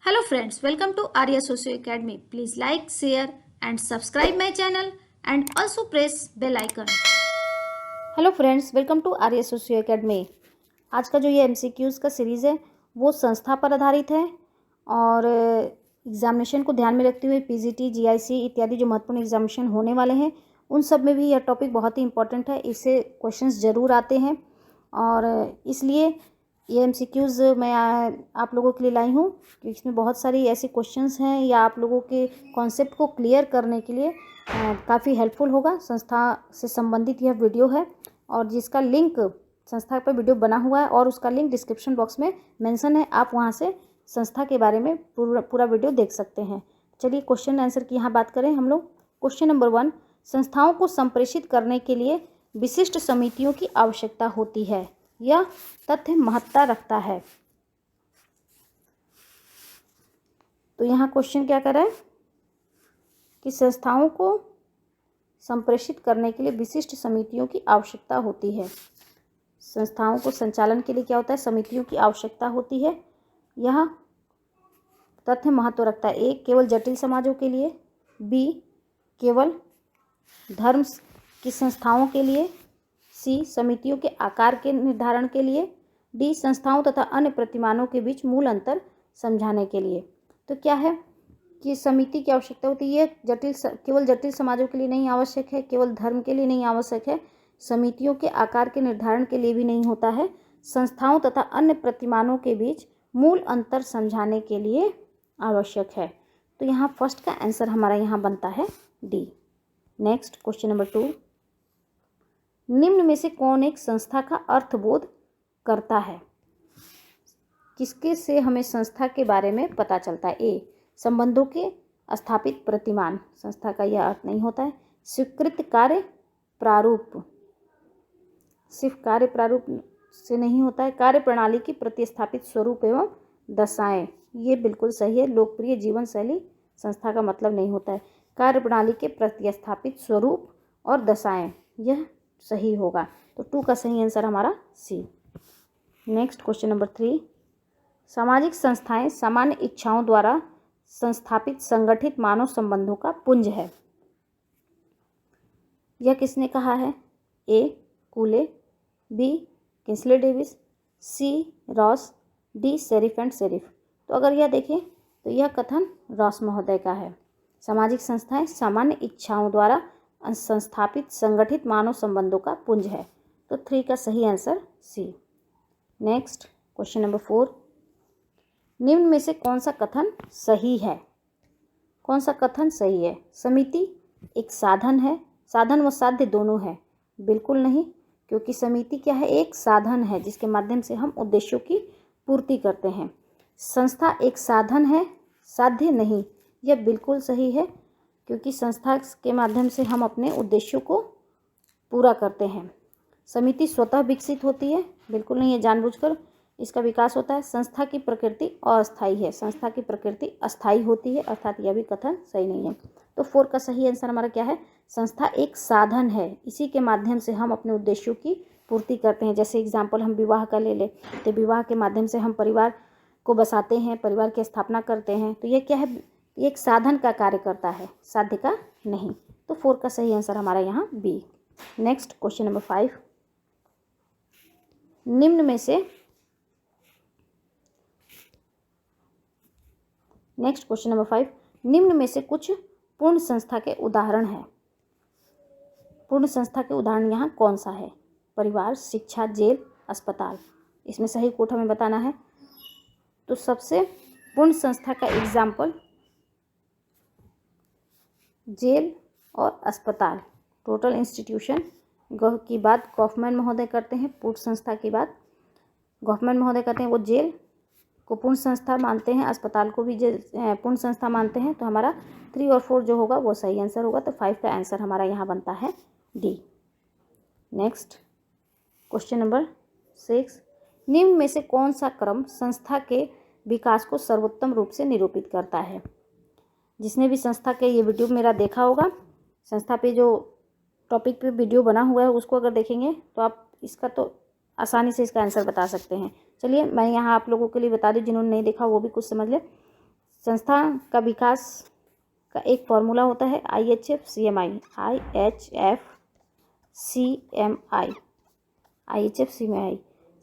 Hello friends, welcome to Arya Socio Academy. Please like, share and subscribe my channel and also press bell icon. Hello friends, welcome to Arya socio academy. आज का जो ये MCQs का series है वो संस्था पर आधारित है और एग्जामिनेशन को ध्यान में रखते हुए पीजीटी, जीआईसी इत्यादि जो महत्वपूर्ण एग्जामिनेशन होने वाले हैं उन सब में भी यह टॉपिक बहुत ही इंपॉर्टेंट है। इससे क्वेश्चंस ज़रूर आते हैं और इसलिए ये एमसीक्यूज़ मैं आप लोगों के लिए लाई हूँ कि इसमें बहुत सारी ऐसी क्वेश्चंस हैं या आप लोगों के कॉन्सेप्ट को क्लियर करने के लिए काफ़ी हेल्पफुल होगा। संस्था से संबंधित यह वीडियो है और जिसका लिंक संस्था पर वीडियो बना हुआ है और उसका लिंक डिस्क्रिप्शन बॉक्स में मेंशन है। आप वहां से संस्था के बारे में पूरा वीडियो देख सकते हैं। चलिए क्वेश्चन आंसर की यहाँ बात करें हम लोग। क्वेश्चन नंबर 1, संस्थाओं को संप्रेषित करने के लिए विशिष्ट समितियों की आवश्यकता होती है। यह तथ्य महत्ता रखता है। तो यहाँ क्वेश्चन क्या कर रहा है कि संस्थाओं को संप्रेषित करने के लिए विशिष्ट समितियों की आवश्यकता होती है। संस्थाओं को संचालन के लिए क्या होता है, समितियों की आवश्यकता होती है। यह तथ्य महत्व रखता है। ए, केवल जटिल समाजों के लिए। बी, केवल धर्म की संस्थाओं के लिए। सी, समितियों के आकार के निर्धारण के लिए। डी, संस्थाओं तथा अन्य प्रतिमानों के बीच मूल अंतर समझाने के लिए। तो क्या है कि समिति की आवश्यकता होती है। केवल जटिल समाजों के लिए नहीं आवश्यक है, केवल धर्म के लिए नहीं आवश्यक है, समितियों के आकार के निर्धारण के लिए भी नहीं होता है, संस्थाओं तथा अन्य प्रतिमानों के बीच मूल अंतर समझाने के लिए आवश्यक है। तो यहाँ फर्स्ट का आंसर हमारा यहाँ बनता है डी। नेक्स्ट क्वेश्चन नंबर 2, निम्न में से कौन एक संस्था का अर्थबोध करता है। किसके से हमें संस्था के बारे में पता चलता है। ए, संबंधों के स्थापित प्रतिमान, संस्था का यह अर्थ नहीं होता है। स्वीकृत कार्य प्रारूप, सिर्फ कार्य प्रारूप से नहीं होता है। कार्य प्रणाली की प्रतिस्थापित स्वरूप एवं दशाएं, ये बिल्कुल सही है। लोकप्रिय जीवन शैली संस्था का मतलब नहीं होता है। कार्य प्रणाली के प्रतिस्थापित स्वरूप और दशाएं, यह सही होगा। तो 2 का सही आंसर हमारा सी। नेक्स्ट क्वेश्चन नंबर 3, सामाजिक संस्थाएं सामान्य इच्छाओं द्वारा संस्थापित संगठित मानव संबंधों का पुंज है। यह किसने कहा है। A, Cooley. B, Kingsley Davis. C, Ross. D, Sherif and Sherif. तो अगर यह देखें तो यह कथन रॉस महोदय का है। सामाजिक संस्थाएं सामान्य इच्छाओं द्वारा संस्थापित संगठित मानव संबंधों का पुंज है। तो 3 का सही answer C. Next question number 4, निम्न में से कौन सा कथन सही है। कौन सा कथन सही है। समिति एक साधन है। साधन व साध्य दोनों है। बिल्कुल नहीं, क्योंकि समिति क्या है, एक साधन है जिसके माध्यम से हम उद्देश्यों की पूर्ति करते हैं। संस्था एक साधन है, साध्य नहीं। यह बिल्कुल सही है, क्योंकि संस्था के माध्यम से हम अपने उद्देश्यों को पूरा करते हैं। समिति स्वतः विकसित होती है, बिल्कुल नहीं है, जानबूझकर इसका विकास होता है। संस्था की प्रकृति अस्थायी है, संस्था की प्रकृति अस्थायी होती है, अर्थात यह भी कथन सही नहीं है। तो 4 का सही आंसर हमारा क्या है, संस्था एक साधन है, इसी के माध्यम से हम अपने उद्देश्यों की पूर्ति करते हैं। जैसे एग्जाम्पल हम विवाह का ले लें तो विवाह के माध्यम से हम परिवार को बसाते हैं, परिवार की स्थापना करते हैं। तो यह क्या है, एक साधन का कार्य करता है, साध्य का नहीं। तो 4 का सही आंसर हमारा यहाँ बी। नेक्स्ट क्वेश्चन नंबर 5, निम्न में से नेक्स्ट क्वेश्चन नंबर 5, निम्न में से कुछ पूर्ण संस्था के उदाहरण हैं। पूर्ण संस्था के उदाहरण यहाँ कौन सा है। परिवार, शिक्षा, जेल, अस्पताल। इसमें सही कोट हमें बताना है। तो सबसे पूर्ण संस्था का एग्जाम्पल जेल और अस्पताल, टोटल इंस्टीट्यूशन की बात गॉफमैन महोदय करते हैं। पूर्ण संस्था की बात गॉफमैन महोदय करते हैं। वो जेल को पूर्ण संस्था मानते हैं, अस्पताल को भी पूर्ण संस्था मानते हैं। तो हमारा 3 और 4 जो होगा वो सही आंसर होगा। तो 5 का आंसर हमारा यहाँ बनता है डी। नेक्स्ट क्वेश्चन नंबर 6, निम्न में से कौन सा क्रम संस्था के विकास को सर्वोत्तम रूप से निरूपित करता है। जिसने भी संस्था के ये वीडियो मेरा देखा होगा, संस्था पे जो टॉपिक पे वीडियो बना हुआ है उसको अगर देखेंगे तो आप इसका तो आसानी से इसका आंसर बता सकते हैं। चलिए मैं यहाँ आप लोगों के लिए बता दूँ, जिन्होंने नहीं देखा वो भी कुछ समझ ले। संस्था का विकास का एक फॉर्मूला होता है IHF-CMI। IHF-CMI।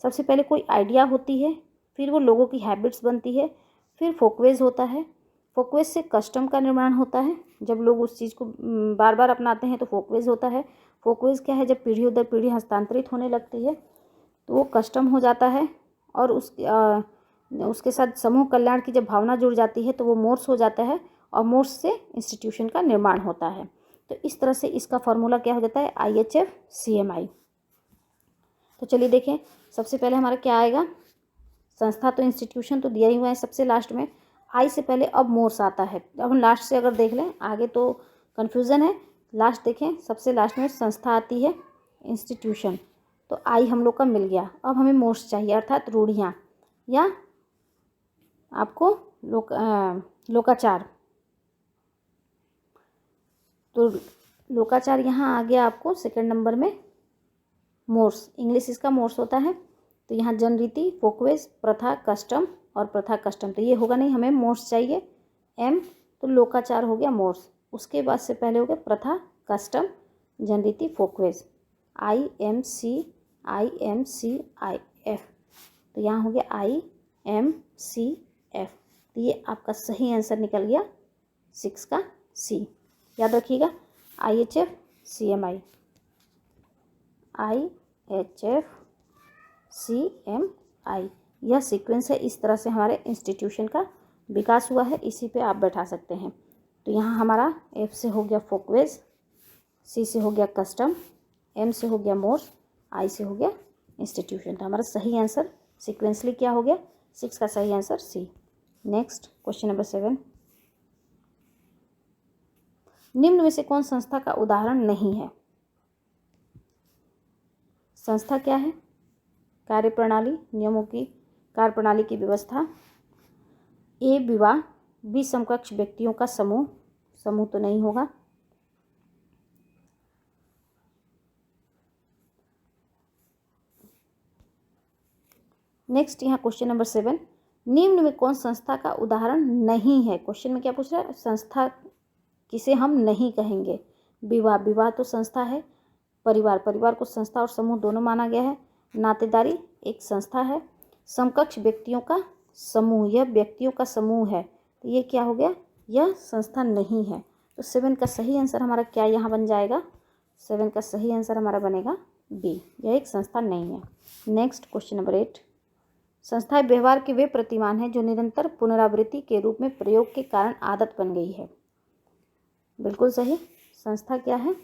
सबसे पहले कोई आइडिया होती है, फिर वो लोगों की हैबिट्स बनती है, फिर फोकवेज होता है। फोकवेज से कस्टम का निर्माण होता है, जब लोग उस चीज़ को बार बार अपनाते हैं तो फोकवेज होता है। फोकवेज क्या है, जब पीढ़ी दर पीढ़ी हस्तांतरित होने लगती है तो वो कस्टम हो जाता है, और उसके साथ समूह कल्याण की जब भावना जुड़ जाती है तो वो मोर्स हो जाता है, और मोर्स से इंस्टीट्यूशन का निर्माण होता है। तो इस तरह से इसका फॉर्मूला क्या हो जाता है, IHF-CMI। तो चलिए देखें, सबसे पहले हमारा क्या आएगा, संस्था तो इंस्टीट्यूशन तो दिया ही हुआ है सबसे लास्ट में, आई से पहले अब मोर्स आता है। अब हम लास्ट से अगर देख लें, आगे तो कन्फ्यूज़न है, लास्ट देखें, सबसे लास्ट में संस्था आती है इंस्टीट्यूशन, तो आई हम लोग का मिल गया। अब हमें मोर्स चाहिए, अर्थात रूढ़ियाँ या आपको लोकाचार। तो लोकाचार यहाँ आ गया आपको सेकंड नंबर में। मोर्स, इंग्लिश इसका मोर्स होता है। तो यहाँ जनरीति, फोकवेज, प्रथा, कस्टम और प्रथा कस्टम, तो ये होगा नहीं, हमें मोर्स चाहिए एम, तो लोकाचार हो गया मोर्स। उसके बाद से पहले हो गया प्रथा, कस्टम, जनरीति, फोकवेज, IMCIF। तो यहाँ हो गया IMCF। तो ये आपका सही आंसर निकल गया 6 का C। याद रखिएगा, IHF-CMI, IHF-CMI, यह सीक्वेंस है। इस तरह से हमारे इंस्टीट्यूशन का विकास हुआ है, इसी पे आप बैठा सकते हैं। तो यहाँ हमारा F से हो गया फोकवेज, C से हो गया कस्टम, M से हो गया मोर्स, I से हो गया इंस्टीट्यूशन। तो हमारा सही आंसर सीक्वेंसली क्या हो गया, 6 का सही answer C। Next question number 7, निम्न में से कौन संस्था का उदाहरण नहीं है। संस्था क्या है, कार्यप्रणाली, नियमों की कार्यप्रणाली की व्यवस्था, A विवाह, B समकक्ष व्यक्तियों का समूह, समूह तो नहीं होगा, नेक्स्ट यहाँ क्वेश्चन नंबर 7, निम्न में कौन संस्था का उदाहरण नहीं है। क्वेश्चन में क्या पूछ रहा है, संस्था किसे हम नहीं कहेंगे। विवाह, विवाह तो संस्था है। परिवार, परिवार को संस्था और समूह दोनों माना गया है। नातेदारी एक संस्था है। समकक्ष व्यक्तियों का समूह, यह व्यक्तियों का समूह है, तो ये क्या हो गया, यह संस्था नहीं है। तो 7 का सही आंसर हमारा क्या यहाँ बन जाएगा, 7 का सही आंसर हमारा बनेगा B, यह एक संस्था नहीं है। नेक्स्ट क्वेश्चन नंबर 8, संस्थाएं व्यवहार के वे प्रतिमान हैं जो निरंतर पुनरावृत्ति के रूप में प्रयोग के कारण आदत बन गई है। बिल्कुल सही, संस्था क्या है,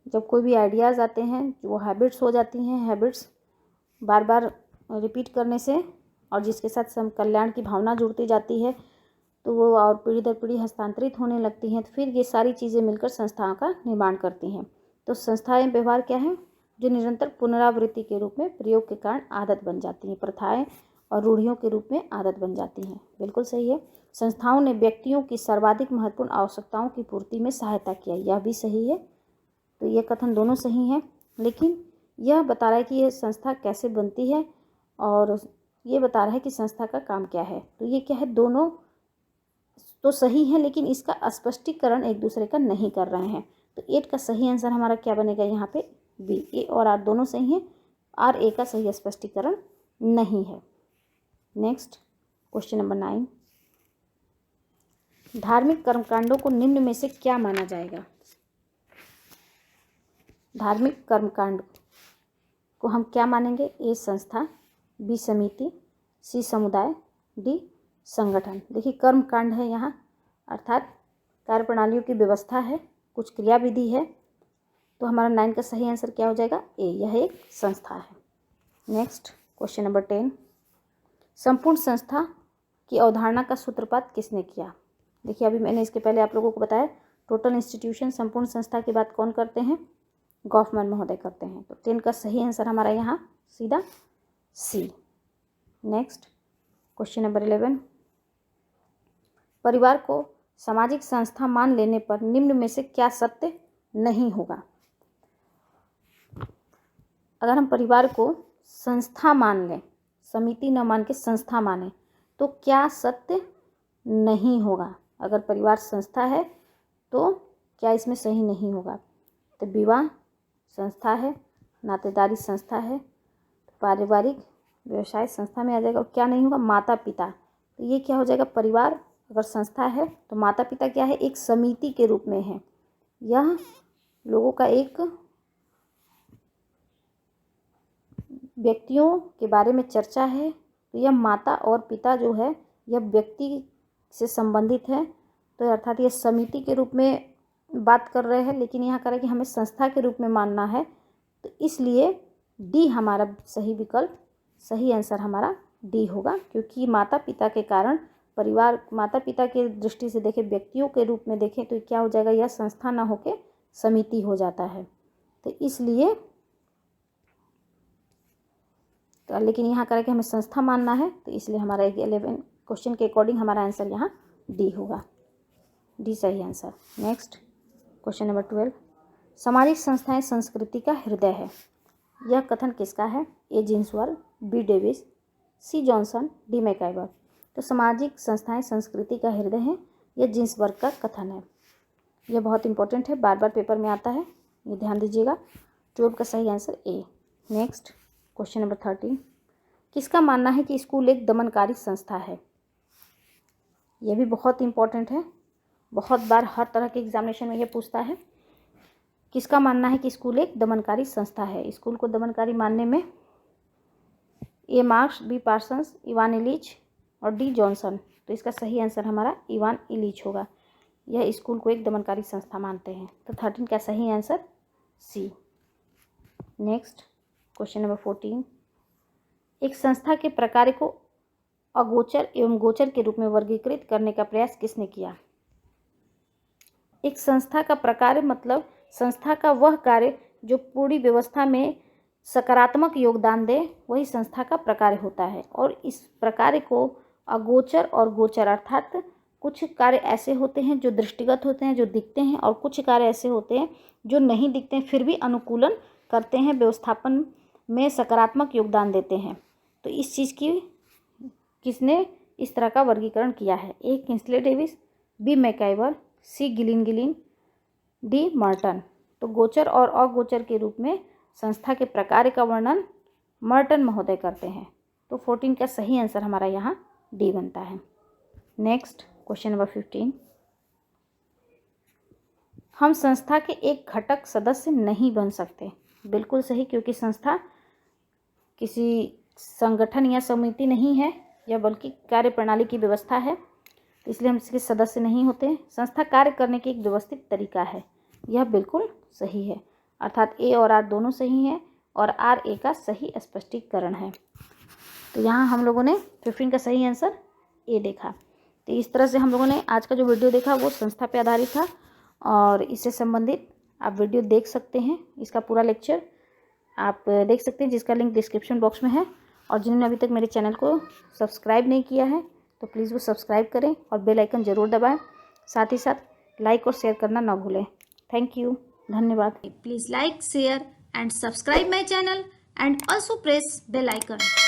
जब कोई भी आइडियाज़ आते हैं वो हैबिट्स हो जाती हैं, हैबिट्स बार बार रिपीट करने से और जिसके साथ सम कल्याण की भावना जुड़ती जाती है तो वो और पीढ़ी दर पीढ़ी हस्तांतरित होने लगती हैं, तो फिर ये सारी चीज़ें मिलकर संस्थाओं का निर्माण करती हैं। तो संस्थाएं व्यवहार क्या है, जो निरंतर पुनरावृत्ति के रूप में प्रयोग के कारण आदत बन जाती हैं, प्रथाएं और रूढ़ियों के रूप में आदत बन जाती हैं। बिल्कुल सही है। संस्थाओं ने व्यक्तियों की सर्वाधिक महत्वपूर्ण आवश्यकताओं की पूर्ति में सहायता किया, यह भी सही है। तो ये कथन दोनों सही हैं, लेकिन यह बता रहा है कि यह संस्था कैसे बनती है और ये बता रहा है कि संस्था का काम क्या है। तो ये क्या है, दोनों तो सही है लेकिन इसका स्पष्टीकरण एक दूसरे का नहीं कर रहे हैं। तो 8 का सही आंसर हमारा क्या बनेगा यहाँ पे B। A और R दोनों सही हैं, R A का सही स्पष्टीकरण नहीं है। नेक्स्ट क्वेश्चन नंबर 9, धार्मिक कर्मकांडों को निम्न में से क्या माना जाएगा। धार्मिक कर्मकांड को हम क्या मानेंगे, A संस्था, B समिति, C समुदाय, D संगठन। देखिए कर्मकांड है यहाँ, अर्थात कार्यप्रणालियों की व्यवस्था है, कुछ क्रियाविधि है, तो हमारा 9 का सही आंसर क्या हो जाएगा A, यह एक संस्था है। नेक्स्ट क्वेश्चन नंबर 10, संपूर्ण संस्था की अवधारणा का सूत्रपात किसने किया। देखिए अभी मैंने इसके पहले आप लोगों को बताया, टोटल इंस्टीट्यूशन संपूर्ण संस्था की बात कौन करते हैं, गॉफमैन महोदय करते हैं। तो 10 का सही आंसर हमारा यहाँ सीधा C। नेक्स्ट क्वेश्चन नंबर 11, परिवार को सामाजिक संस्था मान लेने पर निम्न में से क्या सत्य नहीं होगा। अगर हम परिवार को संस्था मान लें, समिति न मान के संस्था माने, तो क्या सत्य नहीं होगा। अगर परिवार संस्था है तो क्या इसमें सही नहीं होगा? तो विवाह संस्था है, नातेदारी संस्था है, तो पारिवारिक व्यवसाय संस्था में आ जाएगा। और क्या नहीं होगा? माता पिता। तो ये क्या हो जाएगा? परिवार अगर संस्था है तो माता पिता क्या है? एक समिति के रूप में है। यह लोगों का एक व्यक्तियों के बारे में चर्चा है। तो यह माता और पिता जो है यह व्यक्ति से संबंधित है, तो अर्थात ये समिति के रूप में बात कर रहे हैं, लेकिन यहाँ करें कि हमें संस्था के रूप में मानना है। तो इसलिए डी हमारा सही विकल्प, सही आंसर हमारा डी होगा, क्योंकि माता पिता के कारण परिवार, माता पिता के दृष्टि से देखें, व्यक्तियों के रूप में देखें तो क्या हो जाएगा? यह संस्था ना होके समिति हो जाता है। तो इसलिए तो लेकिन यहाँ करें कि हमें संस्था मानना है, तो इसलिए हमारा 11 क्वेश्चन के अकॉर्डिंग हमारा आंसर यहाँ डी होगा। डी सही आंसर। नेक्स्ट क्वेश्चन नंबर 12, सामाजिक संस्थाएं संस्कृति का हृदय है। यह कथन किसका है? ए जिन्सवर्ग, बी डेविस, सी जॉनसन, डी मैकाइवर। तो सामाजिक संस्थाएं संस्कृति का हृदय हैं, यह जिन्सवर्ग का कथन है। यह बहुत इंपॉर्टेंट है, बार बार पेपर में आता है, ये ध्यान दीजिएगा। 12 का सही answer A. Next question number 13, किसका मानना है कि स्कूल एक दमनकारी संस्था है? यह भी बहुत इंपॉर्टेंट है, बहुत बार हर तरह के एग्जामिनेशन में यह पूछता है। किसका मानना है कि स्कूल एक दमनकारी संस्था है? स्कूल को दमनकारी मानने में ए marks, B Parsons, Ivan Ilyich और डी जॉनसन। तो इसका सही आंसर हमारा इवान इलीच होगा। यह स्कूल को एक दमनकारी संस्था मानते हैं। तो 13 का सही answer C. Next question number 14, एक संस्था के प्रकार को अगोचर एवं गोचर के रूप में वर्गीकृत करने का प्रयास किसने किया? एक संस्था का प्रकार मतलब संस्था का वह कार्य जो पूरी व्यवस्था में सकारात्मक योगदान दे, वही संस्था का प्रकार होता है। और इस प्रकार को अगोचर और गोचर, अर्थात कुछ कार्य ऐसे होते हैं जो दृष्टिगत होते हैं, जो दिखते हैं, और कुछ कार्य ऐसे होते हैं जो नहीं दिखते हैं फिर भी अनुकूलन करते हैं, व्यवस्थापन में सकारात्मक योगदान देते हैं। तो इस चीज़ की किसने इस तरह का वर्गीकरण किया है? ए किंसले डेविस, बी मैकाइवर, सी गिलिन, डी मर्टन। तो गोचर और अगोचर के रूप में संस्था के प्रकार का वर्णन मर्टन महोदय करते हैं। तो 14 का सही आंसर हमारा यहाँ डी बनता है। नेक्स्ट क्वेश्चन नंबर 15, हम संस्था के एक घटक सदस्य नहीं बन सकते। बिल्कुल सही, क्योंकि संस्था किसी संगठन या समिति नहीं है, यह बल्कि कार्यप्रणाली की व्यवस्था है, तो इसलिए हम इसके सदस्य नहीं होते। संस्था कार्य करने की एक व्यवस्थित तरीका है, यह बिल्कुल सही है। अर्थात ए और आर दोनों सही हैं और आर ए का सही स्पष्टीकरण है। तो यहाँ हम लोगों ने 15 का सही आंसर ए देखा। तो इस तरह से हम लोगों ने आज का जो वीडियो देखा वो संस्था पे आधारित था, और इससे संबंधित आप वीडियो देख सकते हैं। इसका पूरा लेक्चर आप देख सकते हैं, जिसका लिंक डिस्क्रिप्शन बॉक्स में है। और जिन्होंने अभी तक मेरे चैनल को सब्सक्राइब नहीं किया है तो प्लीज़ वो सब्सक्राइब करें और बेल आइकन ज़रूर दबाएं। साथ ही साथ लाइक और शेयर करना ना भूलें। थैंक यू, धन्यवाद। Please like, share and subscribe my channel and also press bell icon.